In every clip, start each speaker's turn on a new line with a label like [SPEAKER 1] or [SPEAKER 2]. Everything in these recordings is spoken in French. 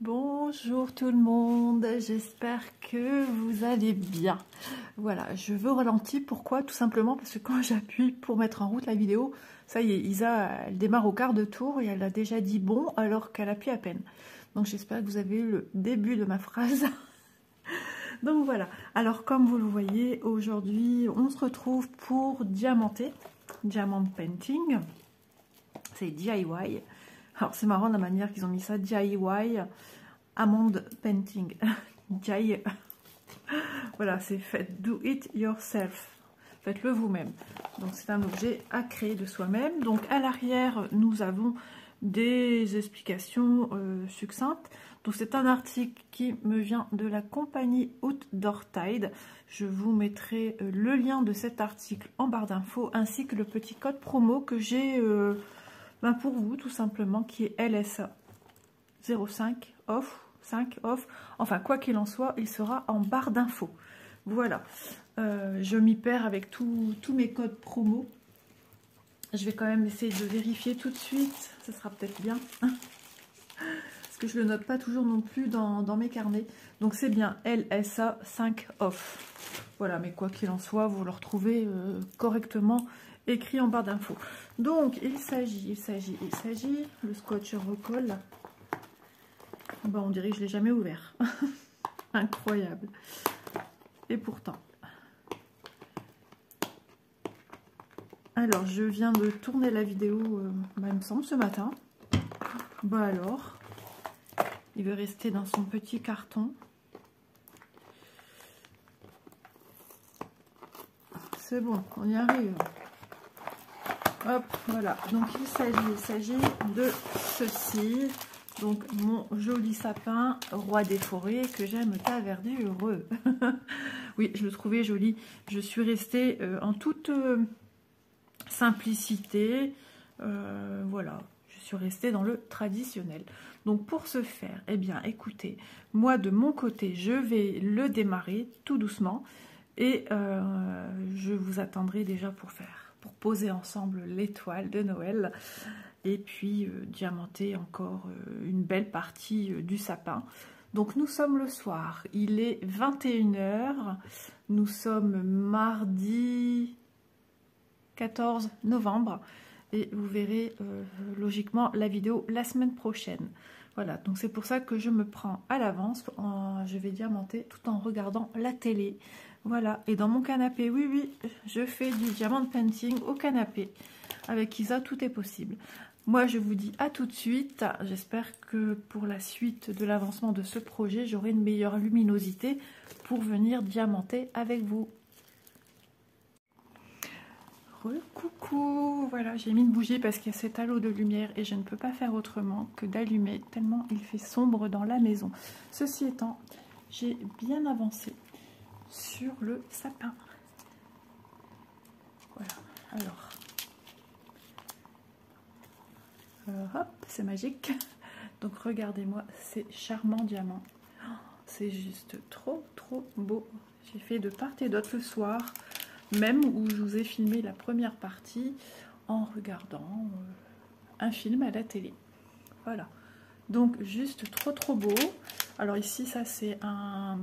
[SPEAKER 1] Bonjour tout le monde, j'espère que vous allez bien. Voilà, je veux ralentir, pourquoi? Tout simplement parce que quand j'appuie pour mettre en route la vidéo, ça y est, Isa, elle démarre au quart de tour et elle a déjà dit bon alors qu'elle appuie à peine. Donc j'espère que vous avez eu le début de ma phrase. Donc voilà, alors comme vous le voyez, aujourd'hui on se retrouve pour diamanter, diamant painting, c'est DIY. Alors c'est marrant la manière qu'ils ont mis ça, DIY, Amande painting. Voilà, c'est fait, do it yourself. Faites-le vous-même. Donc c'est un objet à créer de soi-même. Donc à l'arrière, nous avons des explications succinctes. Donc c'est un article qui me vient de la compagnie Outdoor Tide. Je vous mettrai le lien de cet article en barre d'infos ainsi que le petit code promo que j'ai pour vous tout simplement, qui est LSA 05 off, 5 off, enfin quoi qu'il en soit, il sera en barre d'infos. Voilà, je m'y perds avec tous mes codes promo. Je vais quand même essayer de vérifier tout de suite, ce sera peut-être bien, parce que je le note pas toujours non plus dans mes carnets. Donc c'est bien LSA 5 off. Voilà, mais quoi qu'il en soit, vous le retrouvez correctement écrit en barre d'infos. Donc il s'agit, le scotch recolle. Bon, on dirait que je l'ai jamais ouvert. Incroyable. Et pourtant. Alors, je viens de tourner la vidéo, il me semble, ce matin. Bah alors, il veut rester dans son petit carton. C'est bon, on y arrive. Hop, voilà. Donc, il s'agit de ceci. Donc, mon joli sapin, roi des forêts, que j'aime ta verdure. Oui, je le trouvais joli. Je suis restée en toute simplicité. Voilà, je suis restée dans le traditionnel. Donc, pour ce faire, eh bien, écoutez, moi, de mon côté, je vais le démarrer tout doucement. Et je vous attendrai déjà pour poser ensemble l'étoile de Noël. Et puis diamanter encore une belle partie du sapin. Donc nous sommes le soir, il est 21 h, nous sommes mardi 14 novembre et vous verrez logiquement la vidéo la semaine prochaine. Voilà, donc c'est pour ça que je me prends à l'avance, je vais diamanter tout en regardant la télé. Voilà, et dans mon canapé, oui, je fais du diamant painting au canapé. Avec Isa, tout est possible. Moi, je vous dis à tout de suite. J'espère que pour la suite de l'avancement de ce projet, j'aurai une meilleure luminosité pour venir diamanter avec vous. Coucou, voilà, j'ai mis une bougie parce qu'il y a cet halo de lumière et je ne peux pas faire autrement que d'allumer tellement il fait sombre dans la maison. Ceci étant, j'ai bien avancé sur le sapin. Voilà, alors... hop, c'est magique. Donc regardez-moi ces charmants diamants. C'est juste trop beau. J'ai fait de part et d'autre le soir, même où je vous ai filmé la première partie en regardant un film à la télé. Voilà. Donc juste trop beau. Alors ici, ça c'est un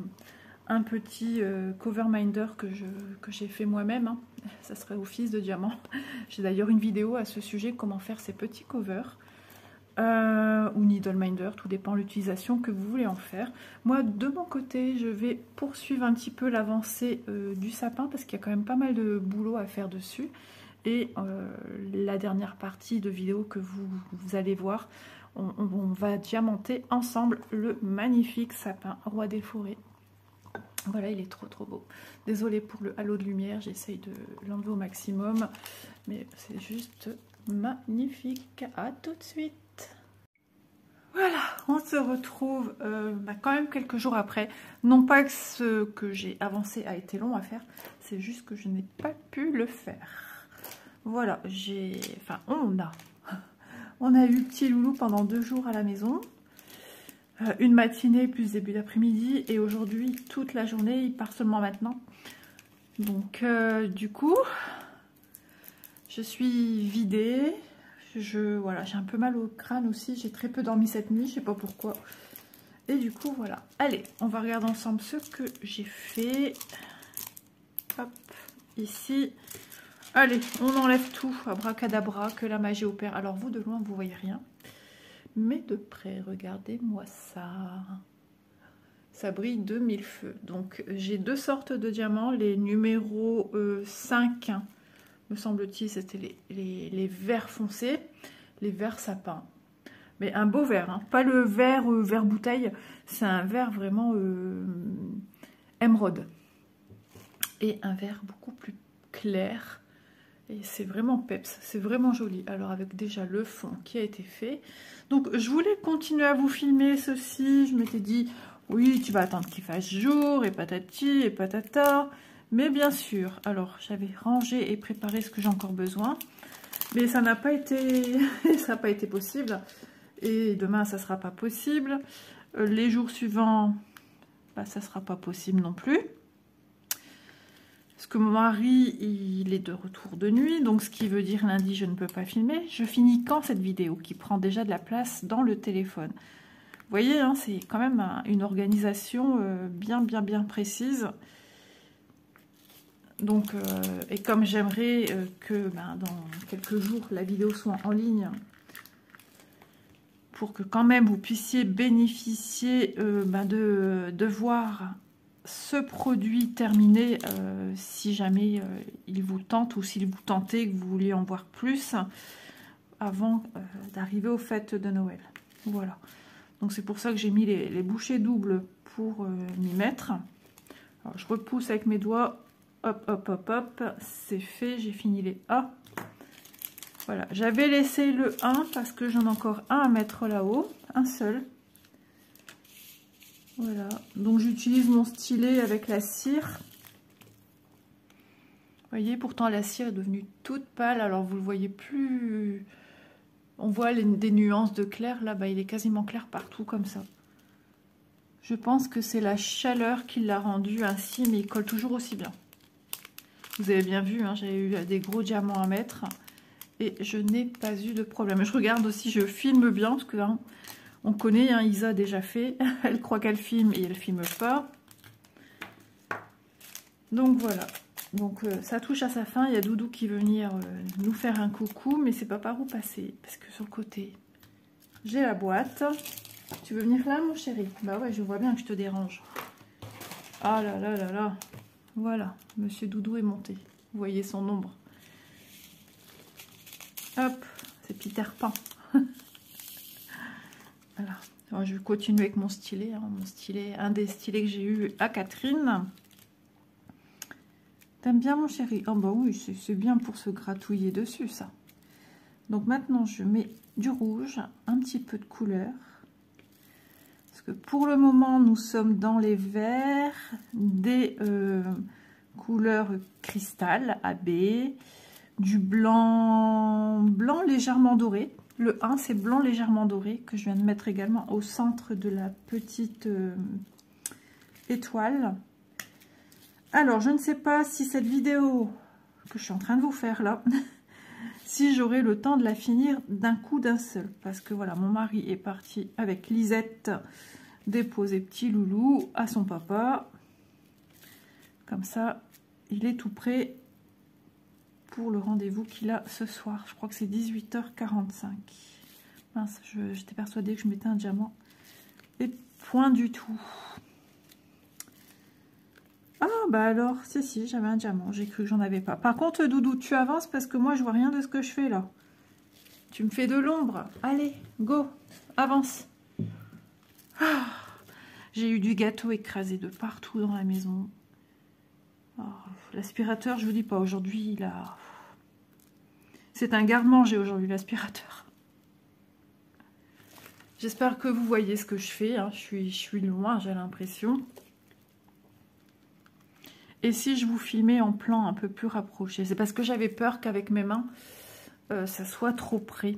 [SPEAKER 1] petit cover minder que j'ai fait moi-même, hein. Ça serait office de diamant. J'ai d'ailleurs une vidéo à ce sujet, comment faire ces petits covers ou needle minder, tout dépend de l'utilisation que vous voulez en faire. Moi de mon côté, je vais poursuivre un petit peu l'avancée du sapin parce qu'il y a quand même pas mal de boulot à faire dessus. Et la dernière partie de vidéo que vous allez voir, on va diamanter ensemble le magnifique sapin roi des forêts. Voilà, il est trop beau. Désolée pour le halo de lumière, j'essaye de l'enlever au maximum, mais c'est juste magnifique. À tout de suite. Voilà, on se retrouve quand même quelques jours après. Non pas que ce que j'ai avancé a été long à faire, c'est juste que je n'ai pas pu le faire. Voilà, on a eu petit loulou pendant 2 jours à la maison. Une matinée plus début d'après-midi et aujourd'hui toute la journée, il part seulement maintenant. Donc du coup, je suis vidée. Voilà, j'ai un peu mal au crâne aussi, j'ai très peu dormi cette nuit, je sais pas pourquoi. Et du coup, voilà. Allez, on va regarder ensemble ce que j'ai fait. Hop, ici. Allez, on enlève tout. Abracadabra, que la magie opère. Alors, vous, de loin, vous voyez rien. Mais de près, regardez-moi ça. Ça brille de mille feux. Donc, j'ai deux sortes de diamants. Les numéros 5, me semble-t-il, c'était les verts foncés. Les verts sapins. Mais un beau vert, hein. Pas le vert vert bouteille, c'est un vert vraiment émeraude. Et un vert beaucoup plus clair. Et c'est vraiment peps, c'est vraiment joli. Alors avec déjà le fond qui a été fait. Donc je voulais continuer à vous filmer ceci. Je m'étais dit, oui, tu vas attendre qu'il fasse jour, et patati, et patata. Mais bien sûr, alors j'avais rangé et préparé ce que j'ai encore besoin. Mais ça n'a pas été, ça n'a pas été possible. Et demain, ça ne sera pas possible. Les jours suivants, bah, ça ne sera pas possible non plus. Parce que mon mari, il est de retour de nuit. Donc, ce qui veut dire lundi, je ne peux pas filmer. Je finis quand cette vidéo qui prend déjà de la place dans le téléphone. Vous voyez, hein, c'est quand même une organisation bien précise. Donc, et comme j'aimerais que dans quelques jours, la vidéo soit en ligne, pour que quand même vous puissiez bénéficier de voir ce produit terminé si jamais il vous tente ou s'il vous tentait que vous vouliez en voir plus avant d'arriver aux fêtes de Noël. Voilà. Donc c'est pour ça que j'ai mis les bouchées doubles pour m'y mettre. Alors, je repousse avec mes doigts. Hop, hop, hop, hop. C'est fait. J'ai fini les A. Voilà, j'avais laissé le 1 parce que j'en ai encore un à mettre là-haut, un seul. Voilà, donc j'utilise mon stylet avec la cire. Vous voyez, pourtant la cire est devenue toute pâle, alors vous le voyez plus. On voit des nuances de clair, là, il est quasiment clair partout comme ça. Je pense que c'est la chaleur qui l'a rendu ainsi, mais il colle toujours aussi bien. Vous avez bien vu, hein, j'ai eu des gros diamants à mettre. Et je n'ai pas eu de problème. Je regarde aussi, je filme bien, parce que hein, on connaît, hein, Isa a déjà fait. Elle croit qu'elle filme et elle filme pas. Donc voilà. Donc ça touche à sa fin. Il y a Doudou qui veut venir nous faire un coucou, mais c'est pas par où passer. Parce que sur le côté, j'ai la boîte. Tu veux venir là, mon chéri? Bah ouais, je vois bien que je te dérange. Ah là là là là. Voilà, Monsieur Doudou est monté. Vous voyez son ombre. Hop, c'est Peter Pan. Voilà. Alors, je vais continuer avec mon stylet. Hein. Mon stylet, un des stylets que j'ai eu à Catherine. T'aimes bien, mon chéri? Oh bah oui, c'est bien pour se gratouiller dessus, ça. Donc maintenant, je mets du rouge, un petit peu de couleur. Parce que pour le moment, nous sommes dans les verts, des couleurs cristal, AB, du blanc légèrement doré. Le 1, c'est blanc légèrement doré, que je viens de mettre également au centre de la petite étoile. Alors, je ne sais pas si cette vidéo que je suis en train de vous faire là, si j'aurai le temps de la finir d'un coup d'un seul. Parce que voilà, mon mari est parti avec Lisette déposer petit loulou à son papa. Comme ça, il est tout prêt pour le rendez-vous qu'il a ce soir. Je crois que c'est 18h45. Mince, j'étais persuadée que je mettais un diamant. Et point du tout. Ah, bah alors, si, j'avais un diamant. J'ai cru que j'en avais pas. Par contre, Doudou, tu avances parce que moi, je vois rien de ce que je fais là. Tu me fais de l'ombre. Allez, go, avance. Ah, j'ai eu du gâteau écrasé de partout dans la maison. Oh, l'aspirateur, je vous dis pas, aujourd'hui, il a... C'est un garde-manger aujourd'hui, l'aspirateur. J'espère que vous voyez ce que je fais. Hein. Je suis loin, j'ai l'impression. Et si je vous filmais en plan un peu plus rapproché? C'est parce que j'avais peur qu'avec mes mains, ça soit trop près.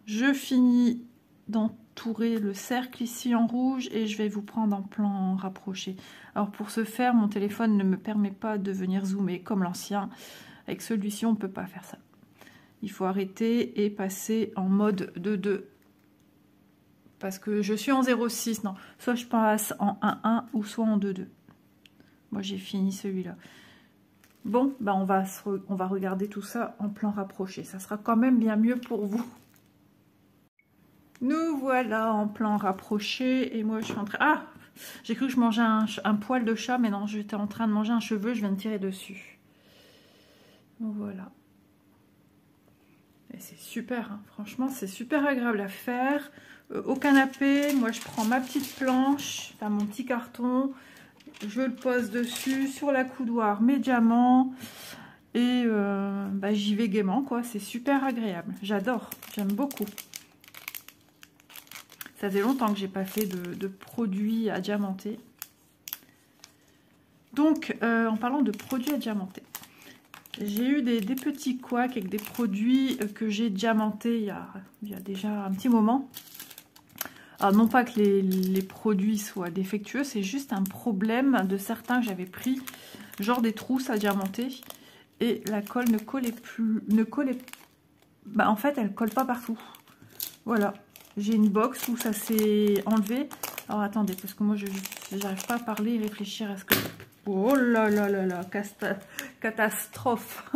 [SPEAKER 1] Je finis d'entourer le cercle ici en rouge et je vais vous prendre en plan rapproché. Alors pour ce faire, mon téléphone ne me permet pas de venir zoomer comme l'ancien. Avec celui-ci, on ne peut pas faire ça. Il faut arrêter et passer en mode de 2 Parce que je suis en 0,6. Non, soit je passe en 1,1 ou soit en 2,2. Moi, j'ai fini celui-là. Bon, bah on va regarder tout ça en plan rapproché. Ça sera quand même bien mieux pour vous. Nous voilà en plan rapproché. Et moi, je suis en train... Ah, j'ai cru que je mangeais un poil de chat. Mais non, j'étais en train de manger un cheveu. Je viens de tirer dessus. Donc voilà. Et c'est super, hein. Franchement, c'est super agréable à faire. Au canapé, moi, je prends ma petite planche, enfin mon petit carton. Je le pose dessus, sur la coudoir, mes diamants. Et bah, j'y vais gaiement, quoi. C'est super agréable. J'adore. J'aime beaucoup. Ça fait longtemps que j'ai pas fait de produits à diamanter. Donc, en parlant de produits à diamanter, j'ai eu des petits couacs avec des produits que j'ai diamantés il y a déjà un petit moment. Alors, non pas que les produits soient défectueux, c'est juste un problème de certains que j'avais pris, genre des trousses à diamanter. Et la colle ne collait plus. Bah, en fait, elle colle pas partout. Voilà. J'ai une box où ça s'est enlevé. Alors, attendez, parce que moi, je n'arrive pas à parler et réfléchir à ce que... Oh là là là là, catastrophe.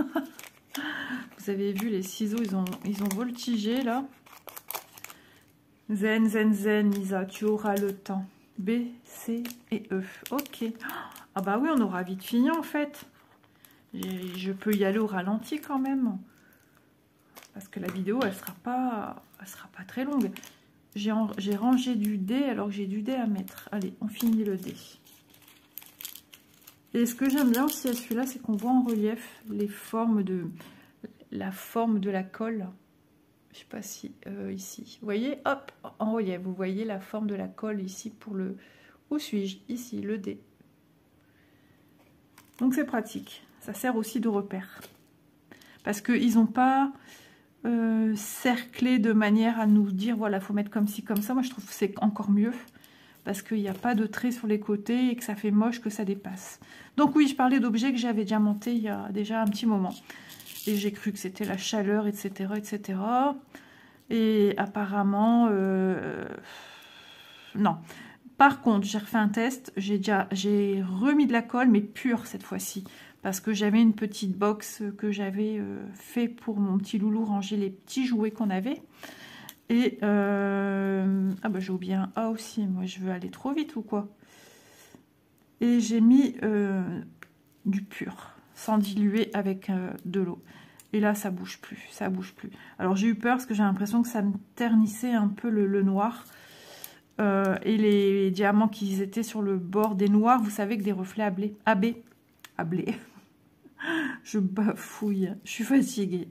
[SPEAKER 1] Vous avez vu, les ciseaux, ils ont voltigé, là. Zen, zen, zen, Lisa, tu auras le temps. B, C et E. Ok. Ah bah oui, on aura vite fini, en fait. Je peux y aller au ralenti, quand même. Parce que la vidéo, elle sera pas très longue. J'ai rangé du dé, alors que j'ai du dé à mettre. Allez, on finit le dé. Et ce que j'aime bien aussi à celui-là, c'est qu'on voit en relief la forme de la colle. Je sais pas si ici. Vous voyez, hop, en relief, vous voyez la forme de la colle ici pour le... Où suis-je? Ici, le dé. Donc c'est pratique. Ça sert aussi de repère. Parce qu'ils n'ont pas cerclé de manière à nous dire, voilà, il faut mettre comme ci, comme ça. Moi, je trouve que c'est encore mieux. Parce qu'il n'y a pas de traits sur les côtés et que ça fait moche que ça dépasse. Donc oui, je parlais d'objets que j'avais diamantés il y a déjà un petit moment. Et j'ai cru que c'était la chaleur, etc., etc. Et apparemment, non. Par contre, j'ai refait un test. J'ai remis de la colle, mais pure cette fois-ci. Parce que j'avais une petite box que j'avais fait pour mon petit loulou ranger les petits jouets qu'on avait. Et ah bah j'ai oublié un A aussi, moi je veux aller trop vite ou quoi. Et j'ai mis du pur, sans diluer avec de l'eau. Et là ça bouge plus, ça bouge plus. Alors j'ai eu peur parce que j'ai l'impression que ça me ternissait un peu le noir. Et les diamants qui étaient sur le bord des noirs, vous savez que des reflets à blé. Je bafouille, je suis fatiguée.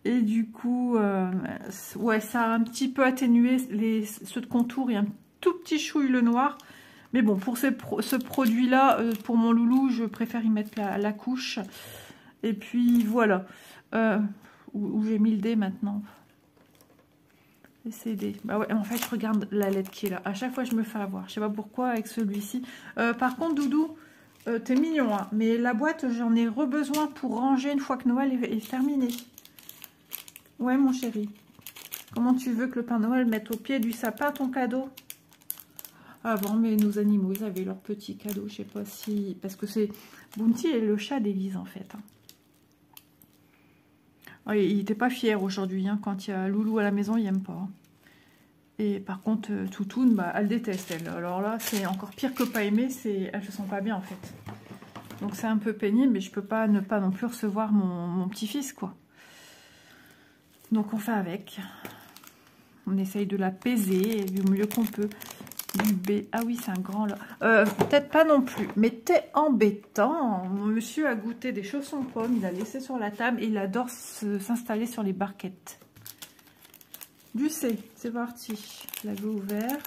[SPEAKER 1] Et du coup, ouais, ça a un petit peu atténué ceux de contour et un tout petit chouille le noir. Mais bon, pour ce produit-là, pour mon loulou, je préfère y mettre la couche. Et puis voilà. Où j'ai mis le dé maintenant. Et c'est dé. Bah ouais, en fait, je regarde la lettre qui est là. À chaque fois, je me fais avoir. Je sais pas pourquoi avec celui-ci. Par contre, Doudou, t'es mignon, hein, mais la boîte, j'en ai besoin pour ranger une fois que Noël est terminé. Ouais, mon chéri. Comment tu veux que le Père Noël mette au pied du sapin ton cadeau? Avant, mais nos animaux, ils avaient leur petit cadeau. Je sais pas si... Parce que c'est Bounty et le chat d'Élise, en fait. Oh, il n'était pas fier aujourd'hui. Hein. Quand il y a Loulou à la maison, il n'aime pas. Et par contre, Toutoune, bah, elle déteste, elle. Alors là, c'est encore pire que pas aimer. Elle se sent pas bien, en fait. Donc c'est un peu pénible, mais je peux pas ne pas non plus recevoir mon petit-fils, quoi. Donc on fait avec. On essaye de l'apaiser du mieux qu'on peut. Du B. Ah oui, c'est un grand là. Peut-être pas non plus. Mais t'es embêtant. Mon monsieur a goûté des chaussons pommes. Il a laissé sur la table et il adore s'installer sur les barquettes. Du C. C'est parti. Je l'avais ouvert.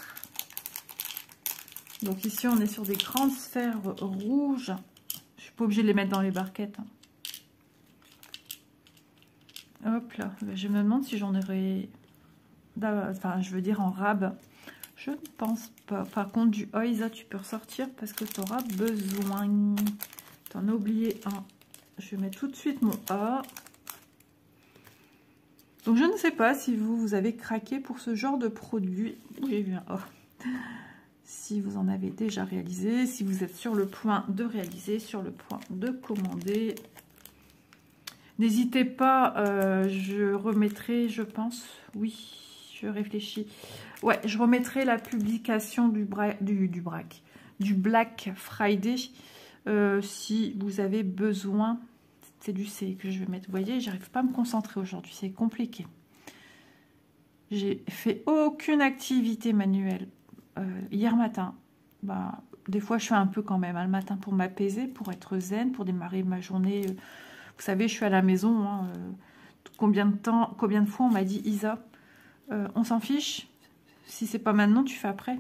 [SPEAKER 1] Donc ici, on est sur des grandes sphères rouges. Je suis pas obligée de les mettre dans les barquettes. Hein. Hop là, je me demande si j'en aurais... Enfin, je veux dire en rab. Je ne pense pas. Par contre, du Oisa, tu peux ressortir parce que tu auras besoin. Tu en as oublié un. Je vais mettre tout de suite mon A. Donc je ne sais pas si vous avez craqué pour ce genre de produit. J'ai vu un oh. Si vous en avez déjà réalisé, si vous êtes sur le point de réaliser, sur le point de commander. N'hésitez pas, je remettrai, je pense, oui, je réfléchis. Ouais, je remettrai la publication du Black Friday si vous avez besoin. C'est du C que je vais mettre. Vous voyez, j'arrive pas à me concentrer aujourd'hui, c'est compliqué. J'ai fait aucune activité manuelle hier matin. Bah, des fois, je fais un peu quand même le matin pour m'apaiser, pour être zen, pour démarrer ma journée. Vous savez, je suis à la maison. Hein, combien de fois on m'a dit, Isa, on s'en fiche. Si c'est pas maintenant, tu fais après.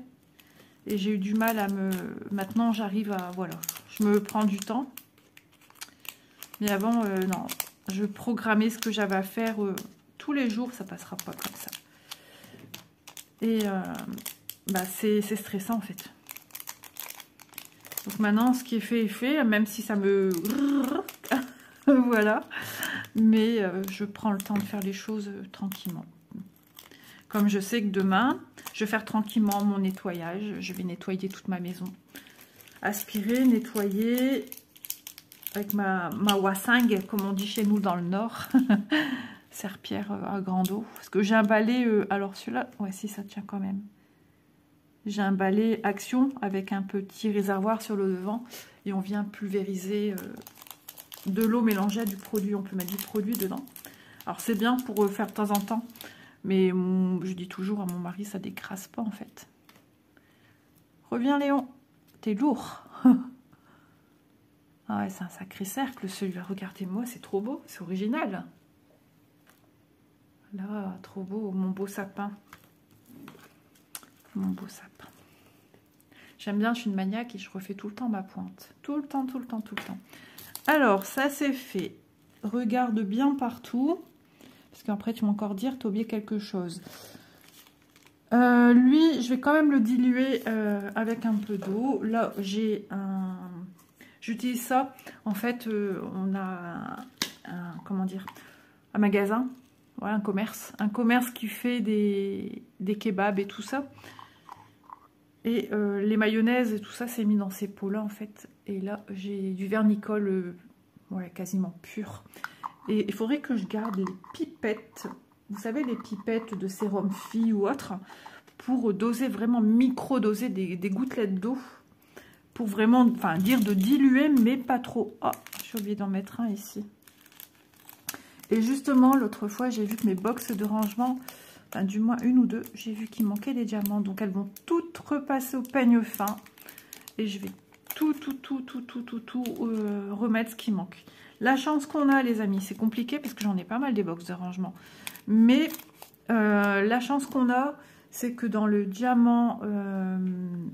[SPEAKER 1] Et j'ai eu du mal à me... Maintenant, j'arrive à... Voilà, je me prends du temps. Mais avant, non. Je programmais ce que j'avais à faire tous les jours. Ça passera pas comme ça. Et bah, c'est stressant, en fait. Donc maintenant, ce qui est fait est fait. Même si ça me... Voilà. Mais je prends le temps de faire les choses tranquillement. Comme je sais que demain, je vais faire tranquillement mon nettoyage. Je vais nettoyer toute ma maison. Aspirer, nettoyer avec ma wassingue, comme on dit chez nous dans le Nord. Serpillère à grande eau. Parce que j'ai un balai, alors celui-là, ouais, si ça tient quand même. J'ai un balai Action avec un petit réservoir sur le devant. Et on vient pulvériser de l'eau mélangée à du produit. On peut mettre du produit dedans. Alors c'est bien pour faire de temps en temps. Mais je dis toujours à mon mari, ça décrasse pas en fait. Reviens Léon, t'es lourd. Ah ouais, c'est un sacré cercle celui-là. Regardez-moi, c'est trop beau, c'est original. Là, trop beau, mon beau sapin. Mon beau sapin. J'aime bien, je suis une maniaque et je refais tout le temps ma pointe. Tout le temps, tout le temps, tout le temps. Alors, ça c'est fait. Regarde bien partout. Parce qu'après, tu m'as encore dire, tu as oublié quelque chose. Lui, je vais quand même le diluer avec un peu d'eau. Là, j'ai un... J'utilise ça. En fait, on a comment dire, un magasin. Voilà, un commerce qui fait des kebabs et tout ça. Et les mayonnaises et tout ça, c'est mis dans ces pots-là, en fait. Et là, j'ai du vernicole ouais, quasiment pur. Et il faudrait que je garde les pipettes. Vous savez, les pipettes de sérum Phi ou autre. Pour doser, vraiment micro-doser des gouttelettes d'eau. Pour vraiment, enfin, dire de diluer, mais pas trop. Oh, j'ai oublié d'en mettre un ici. Et justement, l'autre fois, j'ai vu que mes box de rangement, enfin, du moins une ou deux, j'ai vu qu'il manquait des diamants. Donc, elles vont toutes repasser au peigne fin. Et je vais tout remettre ce qui manque. La chance qu'on a, les amis, c'est compliqué parce que j'en ai pas mal des box de rangement. Mais la chance qu'on a, c'est que dans le diamant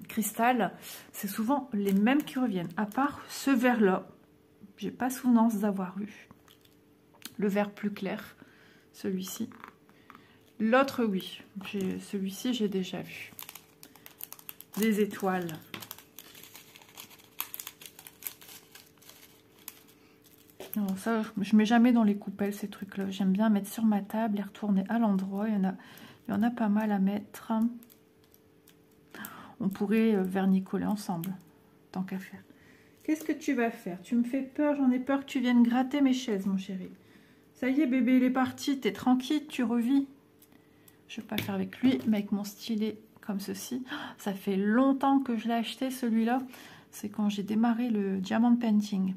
[SPEAKER 1] cristal, c'est souvent les mêmes qui reviennent. À part ce vert-là, j'ai pas souvenance d'avoir eu. Le vert plus clair, celui-ci. L'autre, oui. Celui-ci, j'ai déjà vu. Des étoiles. Alors ça, je mets jamais dans les coupelles ces trucs-là. J'aime bien mettre sur ma table, les retourner à l'endroit. Il y en a pas mal à mettre. On pourrait vernicoler ensemble, tant qu'à faire. Qu'est-ce que tu vas faire? Tu me fais peur, j'en ai peur que tu viennes gratter mes chaises, mon chéri. Ça y est, bébé, il est parti. T'es tranquille, tu revis. Je ne vais pas faire avec lui, mais avec mon stylet comme ceci. Ça fait longtemps que je l'ai acheté, celui-là. C'est quand j'ai démarré le diamond painting.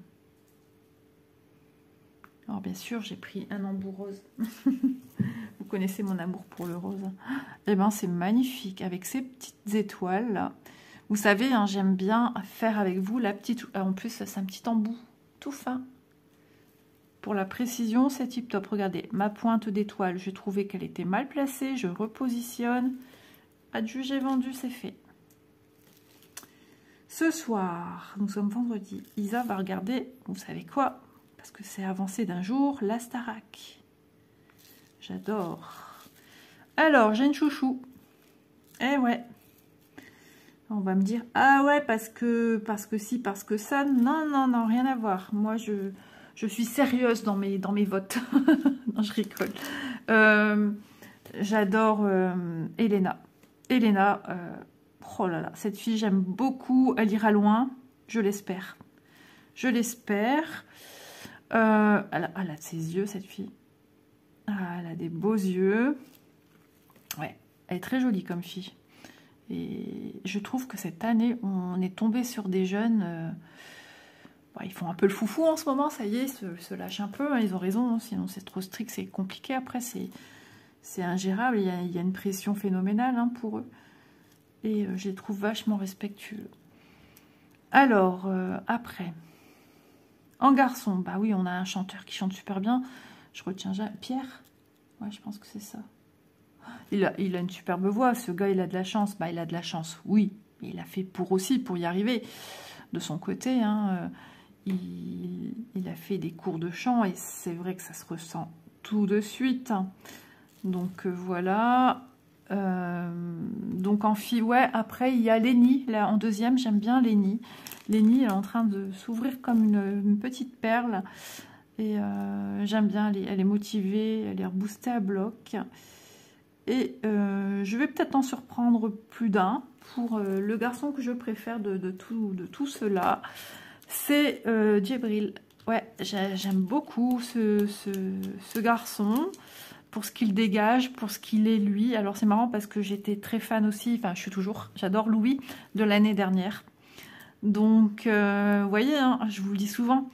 [SPEAKER 1] Alors bien sûr, j'ai pris un embout rose. Vous connaissez mon amour pour le rose. Eh bien, c'est magnifique. Avec ces petites étoiles là. Vous savez, hein, j'aime bien faire avec vous la petite... En plus, c'est un petit embout tout fin. Pour la précision, c'est tip top. Regardez, ma pointe d'étoile, je trouvais qu'elle était mal placée. Je repositionne. Adjugé, vendu, c'est fait. Ce soir, nous sommes vendredi. Isa va regarder, vous savez quoi? Parce que c'est avancé d'un jour, la Starac. J'adore. Alors, j'ai une chouchou. Eh ouais. On va me dire, ah ouais, parce que si, parce que ça. Non, non, non, rien à voir. Moi, je suis sérieuse dans mes votes. Non, je rigole. J'adore Elena. Elena, oh là là, cette fille, j'aime beaucoup. Elle ira loin, je l'espère. Je l'espère. Elle a de ses yeux, cette fille. Ah, elle a des beaux yeux. Ouais, elle est très jolie comme fille. Et je trouve que cette année, on est tombé sur des jeunes... Bon, ils font un peu le foufou en ce moment, ça y est, ils se lâchent un peu. Hein, ils ont raison, hein, sinon c'est trop strict, c'est compliqué. Après, c'est ingérable. Il y a une pression phénoménale hein, pour eux. Et je les trouve vachement respectueux. Alors, après... En garçon, bah oui, on a un chanteur qui chante super bien. Je retiens jamais. Pierre? Ouais, je pense que c'est ça. Il a une superbe voix. Ce gars, il a de la chance. Bah, il a de la chance, oui. Il a fait pour y arriver. De son côté, hein, il a fait des cours de chant et c'est vrai que ça se ressent tout de suite. Donc, voilà. Donc, en fille, ouais. Après, il y a Lénie. Là, en deuxième, j'aime bien Lénie. Lénie, elle est en train de s'ouvrir comme une petite perle. Et j'aime bien, elle est motivée, elle est reboostée à bloc. Et je vais peut-être en surprendre plus d'un. Pour le garçon que je préfère de tout cela, c'est Djibril. Ouais, j'aime beaucoup ce garçon. Pour ce qu'il dégage, pour ce qu'il est lui. Alors c'est marrant parce que j'étais très fan aussi, enfin je suis toujours, j'adore Louis de l'année dernière. Donc, vous voyez, hein, je vous le dis souvent,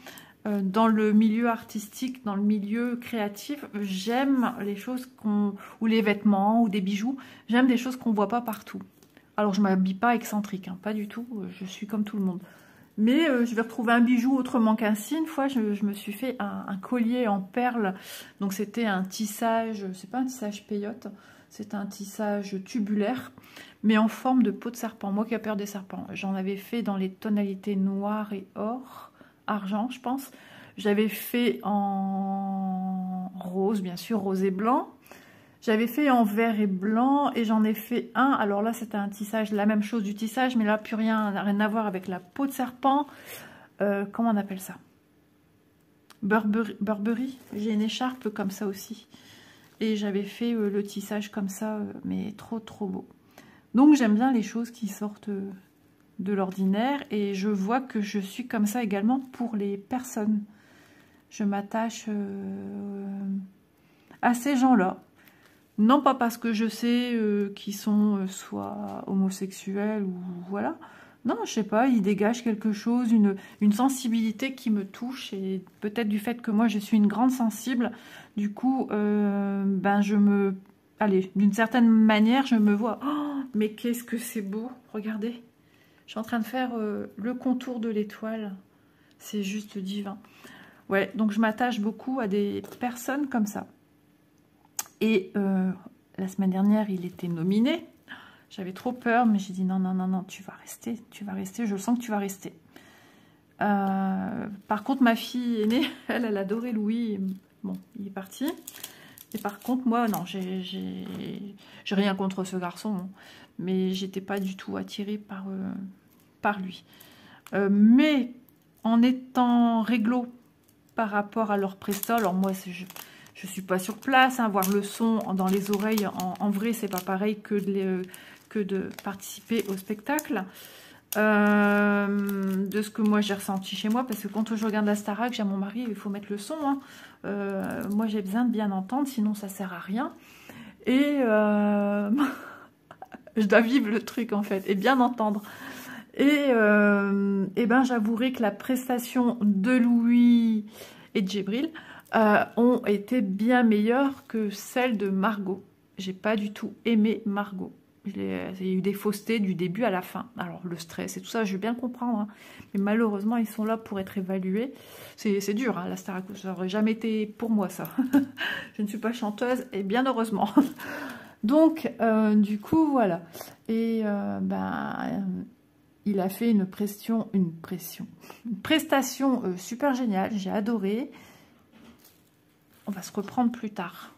[SPEAKER 1] dans le milieu artistique, dans le milieu créatif, j'aime les choses ou les vêtements, ou des bijoux, j'aime des choses qu'on ne voit pas partout. Alors, je ne m'habille pas excentrique, hein, pas du tout, je suis comme tout le monde. Mais je vais retrouver un bijou autrement qu'ainsi. Une fois, je me suis fait un collier en perles. Donc, c'était un tissage, c'est pas un tissage peyote, c'est un tissage tubulaire, mais en forme de peau de serpent. Moi qui ai peur des serpents. J'en avais fait dans les tonalités noir et or, argent, je pense. J'avais fait en rose, bien sûr, rose et blanc. J'avais fait en vert et blanc et j'en ai fait un. Alors là, c'était un tissage, la même chose du tissage, mais là, plus rien à voir avec la peau de serpent. Comment on appelle ça? Burberry. J'ai une écharpe comme ça aussi. Et j'avais fait le tissage comme ça, mais trop beau. Donc j'aime bien les choses qui sortent de l'ordinaire. Et je vois que je suis comme ça également pour les personnes. Je m'attache à ces gens-là. Non pas parce que je sais qu'ils sont soit homosexuels ou voilà. Non, je sais pas, ils dégagent quelque chose, une sensibilité qui me touche. Et peut-être du fait que moi je suis une grande sensible, du coup, ben allez, d'une certaine manière, je me vois. Oh, mais qu'est-ce que c'est beau, regardez. Je suis en train de faire le contour de l'étoile. C'est juste divin. Ouais, donc je m'attache beaucoup à des personnes comme ça. Et la semaine dernière, il était nominé. J'avais trop peur, mais j'ai dit non, tu vas rester, je sens que tu vas rester. Par contre, ma fille aînée, elle adorait Louis. Bon, il est parti. Et par contre, moi, non, j'ai rien contre ce garçon, hein, mais j'étais pas du tout attirée par lui. Mais en étant réglo par rapport à leur prestat, alors moi, je suis pas sur place, hein, voir le son dans les oreilles, en vrai, c'est pas pareil que de participer au spectacle. De ce que moi j'ai ressenti chez moi, parce que quand je regarde la Starac, j'ai mon mari, il faut mettre le son. Hein. Moi j'ai besoin de bien entendre, sinon ça sert à rien. Et je dois vivre le truc en fait, et bien entendre. Et ben j'avouerai que la prestation de Louis et de Djibril ont été bien meilleures que celle de Margot. J'ai pas du tout aimé Margot. Il y a eu des faussetés du début à la fin. Alors le stress et tout ça, je veux bien comprendre. Hein. Mais malheureusement, ils sont là pour être évalués. C'est dur, hein, la Starac. Ça n'aurait jamais été pour moi, ça. Je ne suis pas chanteuse, et bien heureusement. Donc, du coup, voilà. Et il a fait une prestation super géniale. J'ai adoré. On va se reprendre plus tard.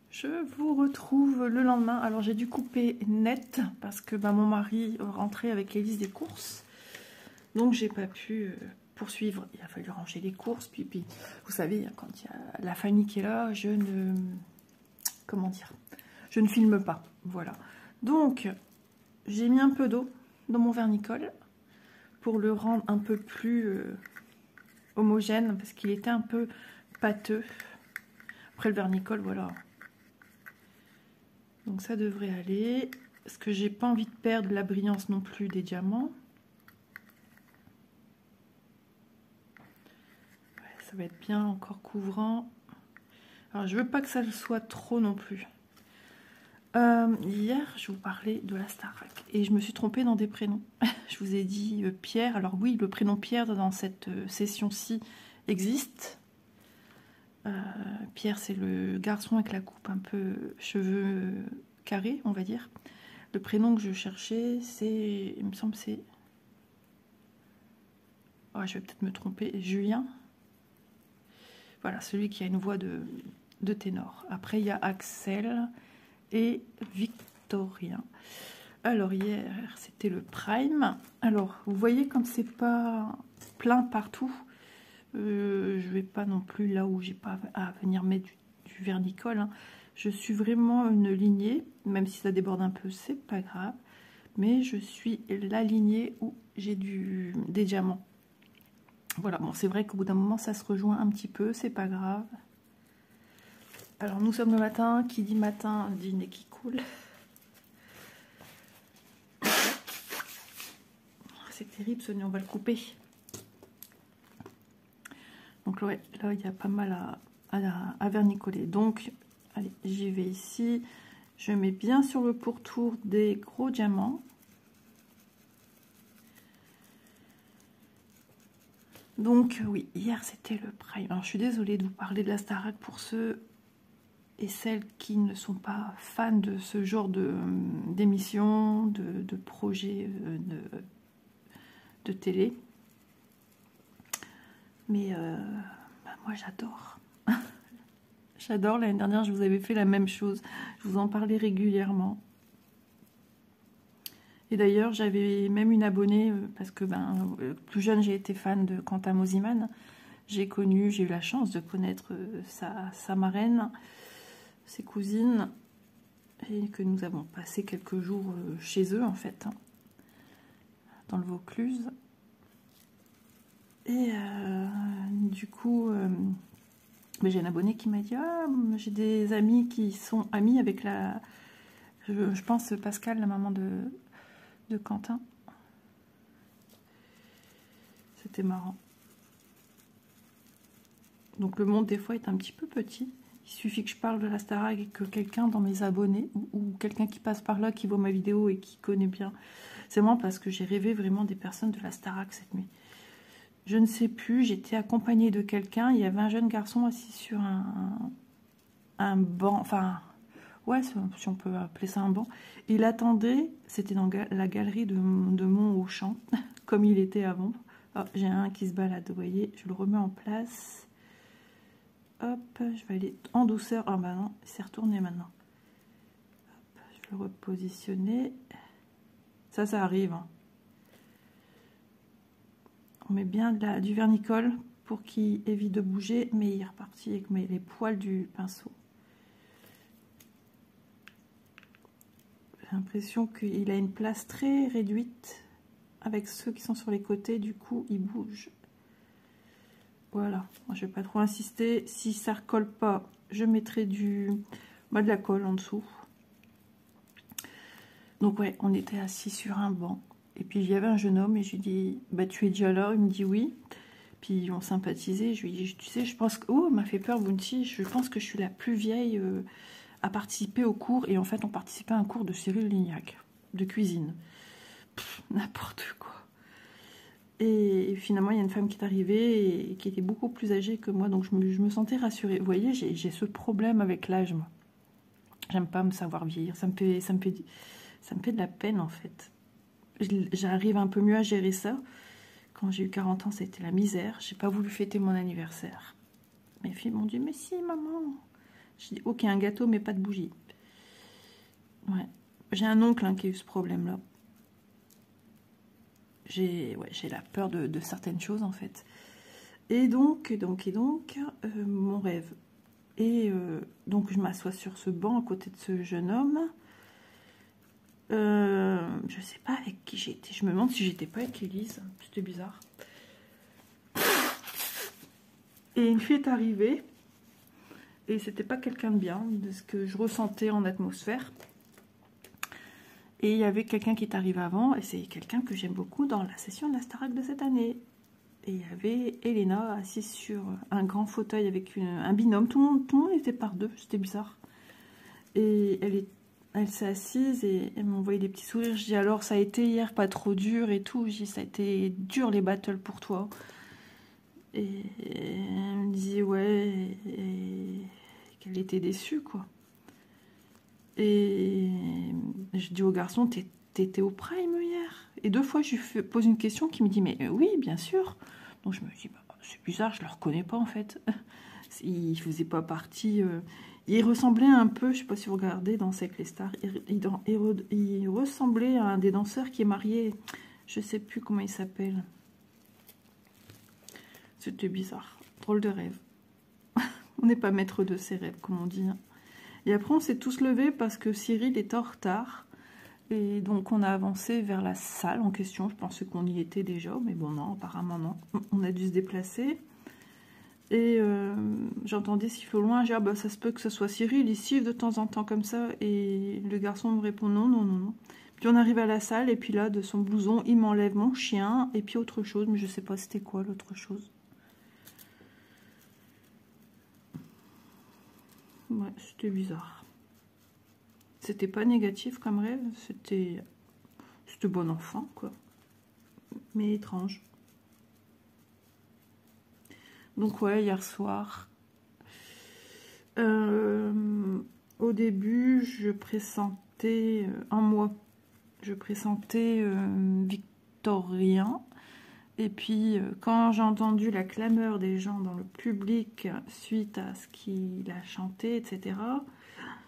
[SPEAKER 1] Je vous retrouve le lendemain. Alors j'ai dû couper net parce que mon mari rentrait avec Élise des courses. Donc j'ai pas pu poursuivre, il a fallu ranger les courses, puis vous savez, quand il y a la famille qui est là, je ne, comment dire, je ne filme pas, voilà. Donc, j'ai mis un peu d'eau dans mon vernicole pour le rendre un peu plus homogène, parce qu'il était un peu pâteux. Après le vernicole, voilà. Donc ça devrait aller, parce que j'ai pas envie de perdre la brillance non plus des diamants. Ça va être bien encore couvrant. Alors je veux pas que ça le soit trop non plus. Hier je vous parlais de la Starac et je me suis trompée dans des prénoms. Je vous ai dit Pierre. Alors oui, le prénom Pierre dans cette session-ci existe. Pierre, c'est le garçon avec la coupe un peu cheveux carrés, on va dire. Le prénom que je cherchais, c'est, il me semble, c'est... Oh, je vais peut-être me tromper. Julien. Voilà, celui qui a une voix de ténor. Après, il y a Axel et Victorien. Alors, hier, c'était le prime. Alors, vous voyez, comme c'est pas plein partout, je vais pas non plus là où j'ai pas à venir mettre du vernicole. Hein. Je suis vraiment une lignée, même si ça déborde un peu, c'est pas grave. Mais je suis la lignée où j'ai des diamants. Voilà, bon, c'est vrai qu'au bout d'un moment, ça se rejoint un petit peu, c'est pas grave. Alors, nous sommes le matin. Qui dit matin, dit nez qui coule. C'est terrible, ce nez, on va le couper. Donc, ouais, là, il y a pas mal à vernicoler. Donc, allez, j'y vais ici. Je mets bien sur le pourtour des gros diamants. Donc, oui, hier, c'était le prime. Alors, je suis désolée de vous parler de la Starac pour ceux et celles qui ne sont pas fans de ce genre d'émissions, de projets de télé. Mais bah, moi, j'adore. J'adore. L'année dernière, je vous avais fait la même chose. Je vous en parlais régulièrement. Et d'ailleurs, j'avais même une abonnée, parce que plus jeune, j'ai été fan de Quentin Mosiman. J'ai eu la chance de connaître sa marraine, ses cousines, et que nous avons passé quelques jours chez eux, en fait, hein, dans le Vaucluse. Et du coup, j'ai un abonné qui m'a dit « Ah, j'ai des amis qui sont amis avec la... » Je pense Pascal, la maman de Quentin. C'était marrant. Donc le monde des fois est un petit peu petit. Il suffit que je parle de la Starac et que quelqu'un dans mes abonnés ou quelqu'un qui passe par là, qui voit ma vidéo et qui connaît bien. C'est moi parce que j'ai rêvé vraiment des personnes de la Starac cette nuit. Je ne sais plus, j'étais accompagnée de quelqu'un. Il y avait un jeune garçon assis sur un banc, enfin, ouais, si on peut appeler ça un banc. Il attendait, c'était dans la galerie de Mont-Auchamp, comme il était avant. Oh, j'ai un qui se balade, vous voyez, je le remets en place. Hop, je vais aller en douceur. Ah bah non, il s'est retourné maintenant. Hop, je vais le repositionner. Ça arrive. Hein. On met bien du vernicole pour qu'il évite de bouger, mais il est reparti avec les poils du pinceau. J'ai l'impression qu'il a une place très réduite avec ceux qui sont sur les côtés, du coup il bouge. Voilà, je vais pas trop insister. Si ça recolle pas, je mettrai de la colle en dessous. Donc ouais, on était assis sur un banc. Et puis il y avait un jeune homme et je lui dis bah tu es déjà là? Il me dit oui. Puis on sympathisait. Je lui dis tu sais, je pense que oh, m'a fait peur Bounty. Je pense que je suis la plus vieille à participer au cours. Et en fait, on participait à un cours de Cyril Lignac de cuisine. N'importe quoi. Et finalement, il y a une femme qui est arrivée et qui était beaucoup plus âgée que moi, donc je me sentais rassurée. Vous voyez, j'ai ce problème avec l'âge, moi. J'aime pas me savoir vieillir, ça me fait de la peine, en fait. J'arrive un peu mieux à gérer ça. Quand j'ai eu 40 ans, c'était la misère. J'ai pas voulu fêter mon anniversaire. Mes filles m'ont dit, mais si, maman. J'ai dit, ok, un gâteau, mais pas de bougie. Ouais. J'ai un oncle qui a eu ce problème-là. j'ai la peur de certaines choses en fait. Et donc, mon rêve. Et donc je m'assois sur ce banc à côté de ce jeune homme. Je sais pas avec qui j'étais. Je me demande si j'étais pas avec Élise. C'était bizarre. Et une fille est arrivée. Et c'était pas quelqu'un de bien, de ce que je ressentais en atmosphère. Et il y avait quelqu'un qui est arrivé avant. Et c'est quelqu'un que j'aime beaucoup dans la session de la Starac de cette année. Et il y avait Elena assise sur un grand fauteuil avec un binôme. Tout le monde était par deux. C'était bizarre. Et elle s'est assise et elle m'a envoyé des petits sourires. Je dis alors ça a été hier pas trop dur et tout. Je dis ça a été dur les battles pour toi. Et elle me dit ouais et qu'elle était déçue quoi. Et je dis au garçon t'étais au prime hier. Et 2 fois je lui pose une question qui me dit mais oui bien sûr. Donc je me dis bah, c'est bizarre je le reconnais pas en fait. Il faisait pas partie... il ressemblait un peu, je sais pas si vous regardez dans C'est les stars, il ressemblait à un des danseurs qui est marié, je sais plus comment il s'appelle. C'était bizarre, drôle de rêve. On n'est pas maître de ses rêves, comme on dit. Et après, on s'est tous levés parce que Cyril était en retard. Et donc, on a avancé vers la salle en question. Je pensais qu'on y était déjà, mais bon, non, apparemment, non. On a dû se déplacer. Et j'entendais siffler au loin, j'ai dit, ah bah ça se peut que ce soit Cyril, il siffle de temps en temps comme ça. Et le garçon me répond non, non, non, non. Puis on arrive à la salle, et puis là, de son blouson, il m'enlève mon chien, et puis autre chose, mais je sais pas c'était quoi l'autre chose. Ouais, c'était bizarre. C'était pas négatif comme rêve, c'était bon enfant, quoi. Mais étrange. Donc ouais, hier soir, au début, je pressentais en moi, je pressentais Victorien. Et puis, quand j'ai entendu la clameur des gens dans le public suite à ce qu'il a chanté, etc.,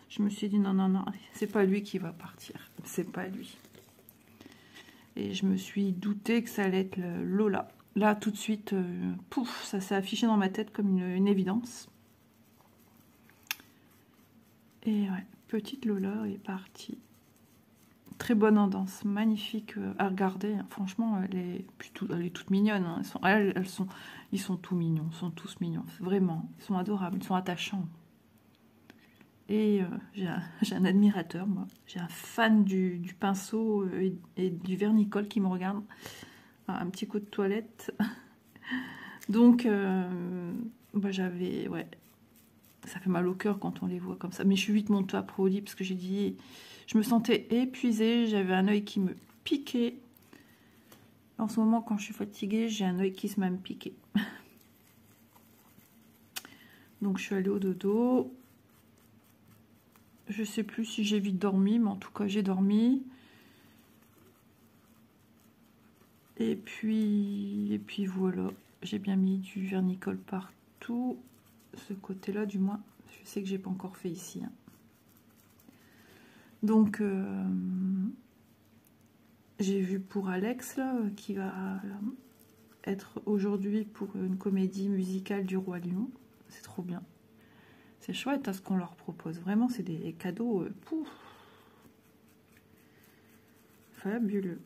[SPEAKER 1] je me suis dit non, non, non, c'est pas lui qui va partir, c'est pas lui. Et je me suis douté que ça allait être le Lola. Là, tout de suite, pouf, ça s'est affiché dans ma tête comme une évidence. Et ouais, petite Lola est partie. Très bonne en danse, magnifique à regarder. Franchement, elle est toute mignonne. Hein. Ils sont tous mignons, ils sont tous mignons. Vraiment, ils sont adorables, ils sont attachants. Et j'ai un admirateur, moi. J'ai un fan du pinceau et du vernicole qui me regarde. Un petit coup de toilette. Donc, bah, j'avais... Ouais, ça fait mal au cœur quand on les voit comme ça. Mais je suis vite montée après au lit parce que j'ai dit... Je me sentais épuisée. J'avais un œil qui me piquait. En ce moment, quand je suis fatiguée, j'ai un œil qui se m'a piqué. Donc, je suis allée au dodo. Je sais plus si j'ai vite dormi, mais en tout cas, j'ai dormi. Et puis voilà. J'ai bien mis du vernicole partout. Ce côté-là, du moins. Je sais que j'ai pas encore fait ici. Hein. Donc, j'ai vu pour Alex, là, qui va être aujourd'hui pour une comédie musicale du Roi Lion. C'est trop bien. C'est chouette à ce qu'on leur propose. Vraiment, c'est des cadeaux pouf, fabuleux.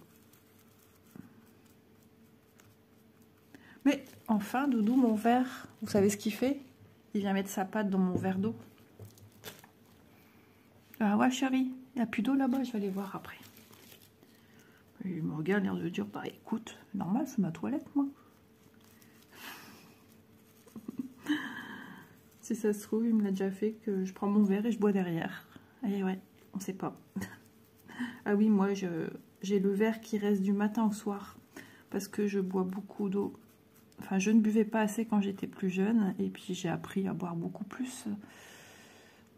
[SPEAKER 1] Mais enfin, Doudou, mon verre, vous savez ce qu'il fait? Il vient mettre sa patte dans mon verre d'eau. Ah ouais, chérie, il n'y a plus d'eau là-bas, je vais aller voir après. Il me regarde, l'air de dire, bah écoute, normal, c'est ma toilette, moi. Si ça se trouve, il me l'a déjà fait, que je prends mon verre et je bois derrière. Et ouais, on sait pas. Ah oui, moi, j'ai le verre qui reste du matin au soir, parce que je bois beaucoup d'eau. Enfin, je ne buvais pas assez quand j'étais plus jeune, et puis j'ai appris à boire beaucoup plus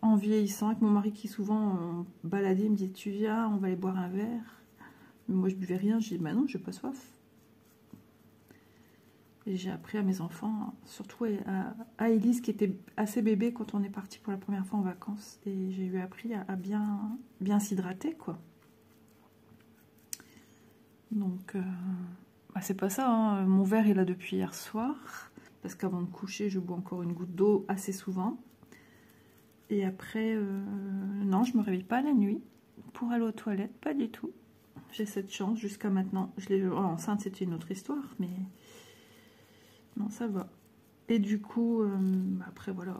[SPEAKER 1] en vieillissant, avec mon mari qui souvent baladait, me disait, tu viens, on va aller boire un verre. Mais moi, je buvais rien, j'ai dit, bah non, j'ai pas soif. Et j'ai appris à mes enfants, surtout à Élise, qui était assez bébé quand on est parti pour la première fois en vacances. Et j'ai eu appris à bien s'hydrater, quoi. Donc, Bah, c'est pas ça, hein. Mon verre est là depuis hier soir. Parce qu'avant de coucher, je bois encore une goutte d'eau assez souvent. Et après, non, je me réveille pas la nuit pour aller aux toilettes, pas du tout. J'ai cette chance jusqu'à maintenant. Enceinte, c'était une autre histoire, mais non, ça va. Et du coup, après, voilà,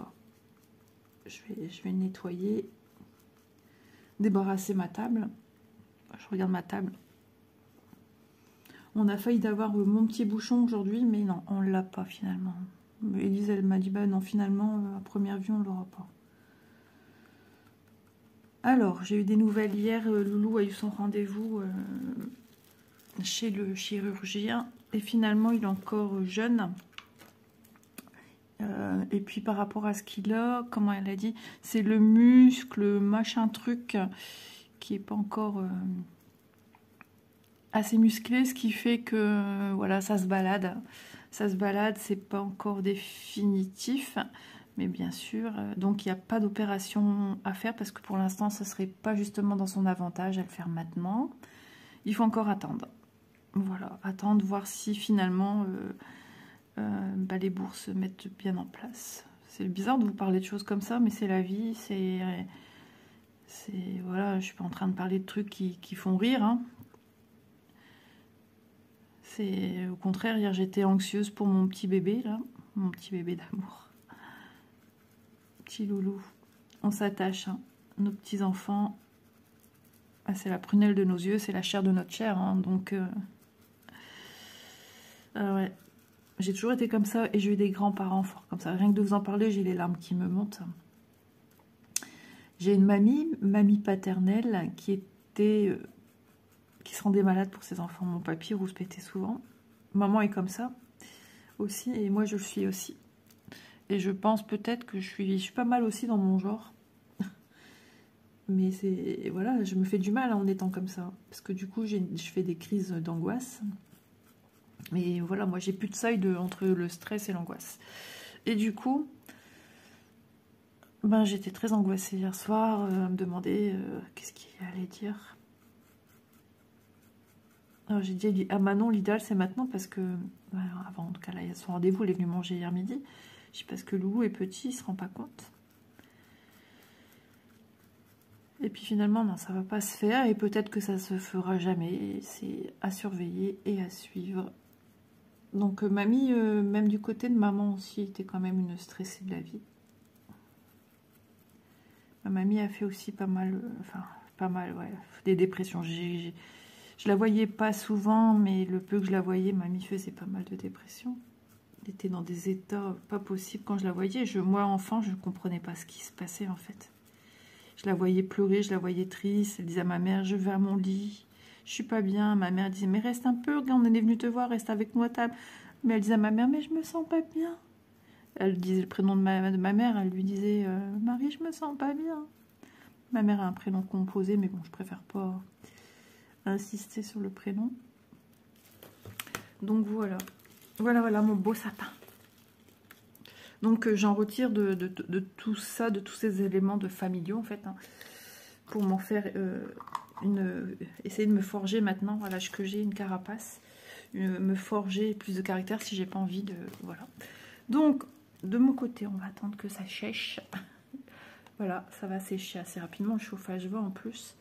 [SPEAKER 1] je vais nettoyer, débarrasser ma table. Je regarde ma table. On a failli d'avoir mon petit bouchon aujourd'hui, mais non, on l'a pas finalement. Élise, elle m'a dit, bah non, finalement, à première vue, on l'aura pas. Alors, j'ai eu des nouvelles hier. Loulou a eu son rendez-vous chez le chirurgien. Et finalement, il est encore jeune. Et puis, par rapport à ce qu'il a, comment elle a dit, c'est le muscle, machin truc, qui n'est pas encore assez musclé. Ce qui fait que, voilà, ça se balade. Ça se balade, c'est pas encore définitif. Mais bien sûr, donc il n'y a pas d'opération à faire parce que pour l'instant, ça ne serait pas justement dans son avantage à le faire maintenant. Il faut encore attendre. Voilà, attendre, voir si finalement bah, les bourses se mettent bien en place. C'est bizarre de vous parler de choses comme ça, mais c'est la vie. Voilà, je ne suis pas en train de parler de trucs qui font rire. Hein. Au contraire, hier j'étais anxieuse pour mon petit bébé, là, mon petit bébé d'amour. Petit loulou, on s'attache, hein. Nos petits enfants, ah, c'est la prunelle de nos yeux, c'est la chair de notre chair, hein. Donc ah ouais, j'ai toujours été comme ça et j'ai eu des grands-parents forts comme ça. Rien que de vous en parler, j'ai les larmes qui me montent. J'ai une mamie paternelle qui se rendait malade pour ses enfants. Mon papy rouspétait souvent. Maman est comme ça aussi et moi je le suis aussi. Et je pense peut-être que je suis pas mal aussi dans mon genre. Mais c'est... Voilà, je me fais du mal en étant comme ça. Parce que du coup, je fais des crises d'angoisse. Mais voilà, moi, j'ai plus de seuil entre le stress et l'angoisse. Et du coup, ben, j'étais très angoissée hier soir, à me demander qu'est-ce qu'il allait dire. Alors, j'ai dit à Manon, l'idéal, c'est maintenant parce que... Ben, avant, en tout cas, là, il y a son rendez-vous, elle est venue manger hier midi. Je dis parce que Loulou est petit, il se rend pas compte. Et puis finalement, non, ça va pas se faire et peut-être que ça se fera jamais. C'est à surveiller et à suivre. Donc mamie, même du côté de maman aussi, était quand même une stressée de la vie. Ma mamie a fait aussi pas mal, ouais, des dépressions. Je la voyais pas souvent, mais le peu que je la voyais, mamie faisait pas mal de dépressions. Elle était dans des états pas possibles quand je la voyais. Moi, enfant, je ne comprenais pas ce qui se passait en fait. Je la voyais pleurer, je la voyais triste. Elle disait à ma mère, je vais à mon lit, je suis pas bien. Ma mère disait, mais reste un peu, regarde, on est venu te voir, reste avec nous à table. Mais elle disait à ma mère, mais je me sens pas bien. Elle disait le prénom de ma mère, elle lui disait, Marie, je me sens pas bien. Ma mère a un prénom composé, mais bon, je préfère pas insister sur le prénom. Donc voilà. Voilà mon beau sapin. Donc j'en retire de tout ça, de tous ces éléments de familiaux en fait, hein, pour m'en faire essayer de me forger maintenant, à l'âge que j'ai, une carapace, me forger plus de caractère si j'ai pas envie de... Voilà. Donc de mon côté, on va attendre que ça sèche. Voilà, ça va sécher assez rapidement, le chauffage va en plus.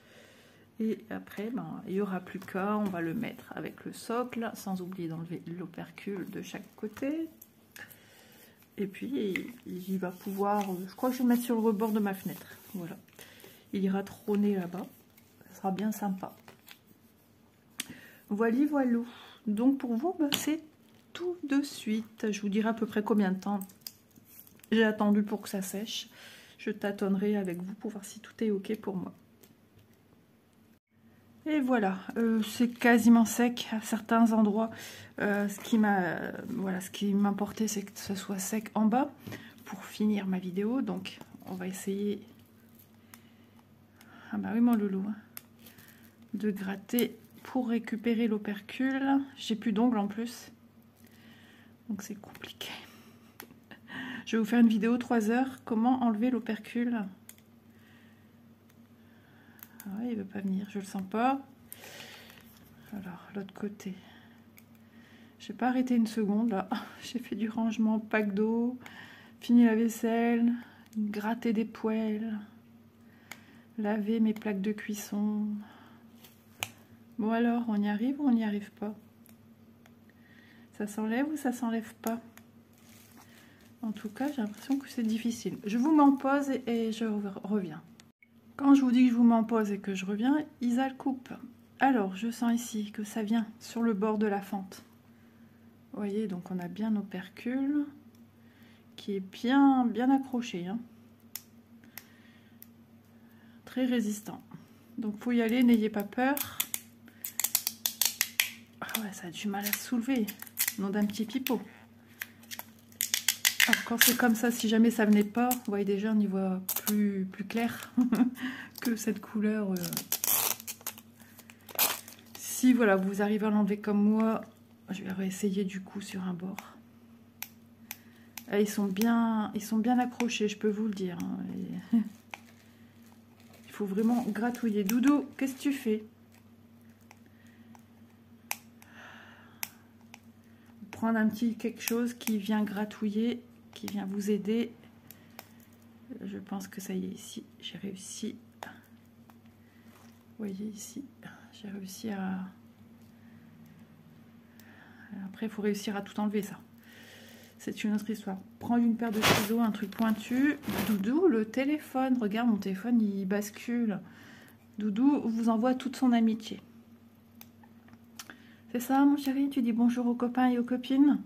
[SPEAKER 1] Et après, ben, il n'y aura plus qu'à, on va le mettre avec le socle, sans oublier d'enlever l'opercule de chaque côté. Et puis, il va pouvoir... Je crois que je vais le mettre sur le rebord de ma fenêtre. Voilà. Il ira trôner là-bas. Ça sera bien sympa. Voilà. Donc, pour vous, ben, c'est tout de suite. Je vous dirai à peu près combien de temps j'ai attendu pour que ça sèche. Je tâtonnerai avec vous pour voir si tout est OK pour moi. Et voilà, c'est quasiment sec à certains endroits. Ce qui m'importait, c'est que ce soit sec en bas pour finir ma vidéo. Donc, on va essayer. Ah bah oui, mon loulou, hein, de gratter pour récupérer l'opercule. J'ai plus d'ongles en plus, donc c'est compliqué. Je vais vous faire une vidéo 3 heures. Comment enlever l'opercule? Ah, il veut pas venir, je le sens pas. Alors, l'autre côté. J'ai pas arrêté une seconde là. J'ai fait du rangement, pack d'eau, fini la vaisselle, gratter des poêles, laver mes plaques de cuisson. Bon alors, on y arrive ou on n'y arrive pas? Ça s'enlève ou ça s'enlève pas? En tout cas, j'ai l'impression que c'est difficile. Je vous mets en pause et je reviens. Quand je vous dis que je vous mets en pause et que je reviens, Isa le coupe. Alors, je sens ici que ça vient sur le bord de la fente. Vous voyez, donc on a bien nos percules qui est bien accroché. Hein. Très résistant. Donc, faut y aller, n'ayez pas peur. Ah ouais, ça a du mal à se soulever. Nom d'un petit pipeau. Alors, quand c'est comme ça, si jamais ça venait pas, vous voyez déjà, on y voit plus clair que cette couleur. Si voilà, vous arrivez à l'enlever comme moi, je vais réessayer du coup sur un bord. Ah, ils sont bien accrochés, je peux vous le dire. Hein. Il faut vraiment gratouiller. Doudou, qu'est-ce que tu fais? Prendre un petit quelque chose qui vient gratouiller, qui vient vous aider. Je pense que ça y est, ici, j'ai réussi. Vous voyez ici, j'ai réussi à... Après, il faut réussir à tout enlever, ça. C'est une autre histoire. Prendre une paire de ciseaux, un truc pointu. Doudou, le téléphone. Regarde, mon téléphone, il bascule. Doudou vous envoie toute son amitié. C'est ça, mon chéri? Tu dis bonjour aux copains et aux copines?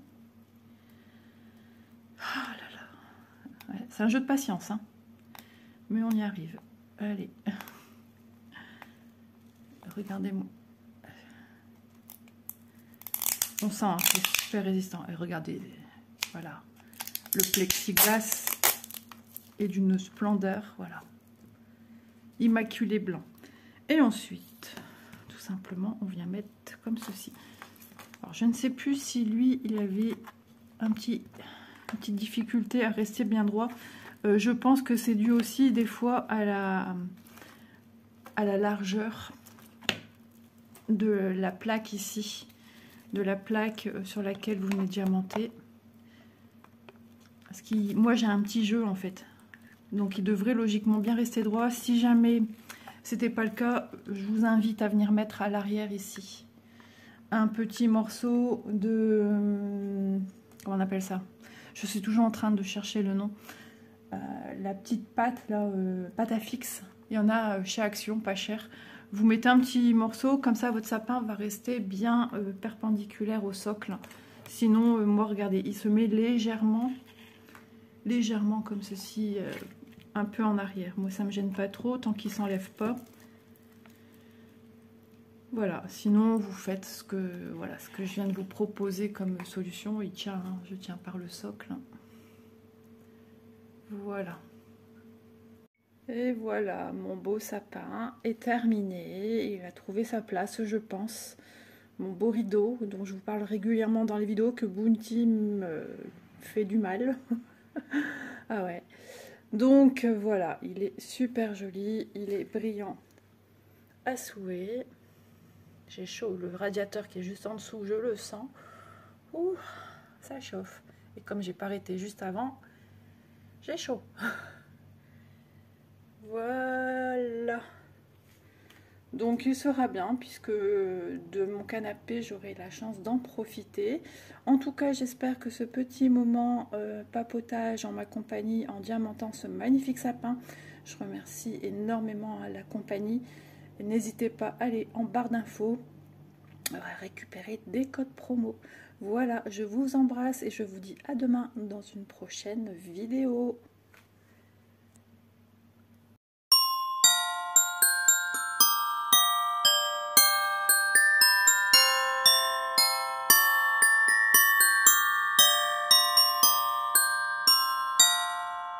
[SPEAKER 1] Oh là là. Ouais, c'est un jeu de patience, hein. Mais on y arrive. Allez. Regardez-moi. On sent, hein, c'est super résistant. Et regardez, voilà. Le plexiglas est d'une splendeur, voilà. Immaculé blanc. Et ensuite, tout simplement, on vient mettre comme ceci. Alors, je ne sais plus si lui, il avait une petite difficulté à rester bien droit. Je pense que c'est dû aussi des fois à la largeur de la plaque ici, de la plaque sur laquelle vous venez diamanter. Parce que moi j'ai un petit jeu en fait, donc il devrait logiquement bien rester droit. Si jamais c'était pas le cas, je vous invite à venir mettre à l'arrière ici un petit morceau de, comment on appelle ça, je suis toujours en train de chercher le nom, la petite pâte là, pâte à fixe. Il y en a chez Action, pas cher. Vous mettez un petit morceau, comme ça votre sapin va rester bien perpendiculaire au socle. Sinon, moi regardez, il se met légèrement comme ceci, un peu en arrière. Moi ça me gêne pas trop tant qu'il s'enlève pas. Voilà, sinon vous faites ce que je viens de vous proposer comme solution. Il tient, hein, je tiens par le socle. Voilà. Et voilà, mon beau sapin est terminé. Il a trouvé sa place, je pense. Mon beau rideau, dont je vous parle régulièrement dans les vidéos, que Bounty me fait du mal. Ah ouais. Donc voilà, il est super joli, il est brillant à souhait. J'ai chaud, le radiateur qui est juste en dessous, je le sens. Ouh, ça chauffe. Et comme j'ai pas arrêté juste avant, j'ai chaud. Voilà. Donc il sera bien puisque de mon canapé j'aurai la chance d'en profiter. En tout cas j'espère que ce petit moment papotage en ma compagnie en diamantant ce magnifique sapin, je remercie énormément à la compagnie. N'hésitez pas à aller en barre d'infos récupérer des codes promo. Voilà, je vous embrasse et je vous dis à demain dans une prochaine vidéo.